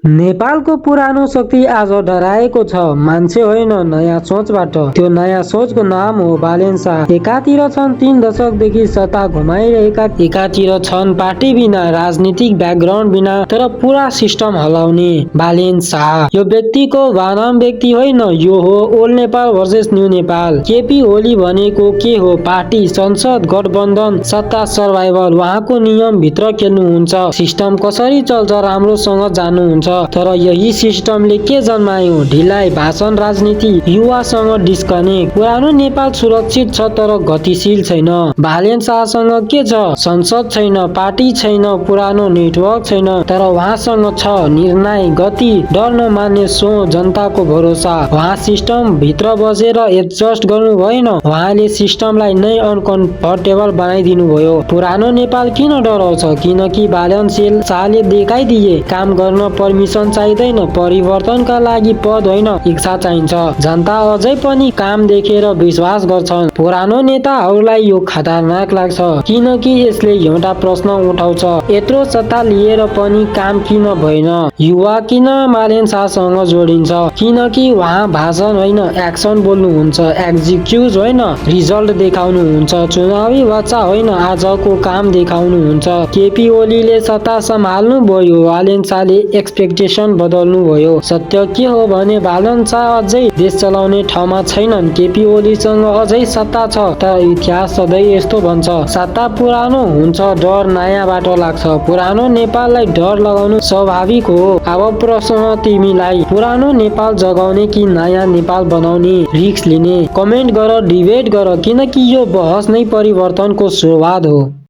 नेपालको पुरानो शक्ति आज डराएको छ। मान्छे होइन, नयाँ सोचबाट। त्यो नयाँ सोचको नाम हो बालेन शाह। एकातिर छन् 3 दशकदेखि सत्ता घुमाइरहेका, एकातिर छन् पार्टी बिना, राजनीतिक ब्याकग्राउन्ड बिना तर पुरा सिस्टम हलाउने बालेन शाह। यो व्यक्तिको बनाम व्यक्ति होइन, यो हो old Nepal versus new Nepal. KP Oli भनेको के हो? पार्टी, संसद, गठबन्धन, सत्ता, सर्भाइभल। उहाँको नियम भित्र खेल्नुहुन्छ। सिस्टम कसरी चल्छ राम्रोसँग जान्नुहुन्छ। तर यही सिस्टमले के जन्मायो? ढिलाइ, भाषण, राजनीति, युवासँग डिस्कनेक्ट। पुरानो नेपाल सुरक्षित छ तर गतिशील छैन। बालेन शाहसँग के छ? संसद छैन, पार्टी छैन, पुरानो नेटवर्क छैन, तर उहाँसँग छ निर्णय, गति, डर नमान्ने सोच, जनताको भरोसा। उहाँ सिस्टम भित्र बसेर एडजस्ट गर्नु भएन, उहाँले सिस्टमलाई नै अनकम्फर्टेबल बनाइदिनु भयो। पुरानो नेपाल किन डराउँछ? किनकि बालेन शाहले देखाइदिए काम गर्न परमिसन चाहिँदैन, परिवर्तनका लागि पद होइन इच्छा चाहिन्छ। जनता अझै पनि काम देखेर विश्वास गर्छन्। पुरानो नेताहरूलाई यो खतरनाक लाग्छ किनकि यसले एउटा प्रश्न उठाउँछ, यत्रो सत्ता लिएर पनि काम किन भएन? युवा किन बालेन शाहसँग जोडिन्छ? किनकि उहाँ भाषण होइन एक्सन बोल्नुहुन्छ, एक्जिक्युट होइन रिजल्ट देखाउनुहुन्छ, चुनावी बच्चा होइन आजको काम देखाउनुहुन्छ। केपी ओलीले सत्ता सम्हाल्नु भयो, बालेन शाहले एक्सपेक्टेसन बदल्नु भयो। सत्य के हो भने बालेन शाह अझै देश चलाउने ठाउँमा छैनन्। केपी ओलीसँग अझै सत्ता छ तर इतिहास सधैँ यस्तो भन्छ, सत्ता पुरानो हुन्छ, डर नयाँबाट लाग्छ। पुरानो नेपाललाई डर लगाउनु स्वाभाविक हो। अब प्रश्न तिमीलाई, पुरानो नेपाल जगाउने कि नयाँ नेपाल बनाउने? रिस्क लिने? कमेन्ट गर, डिबेट गर, किनकि यो बहस नै परिवर्तनको सुरुवात हो।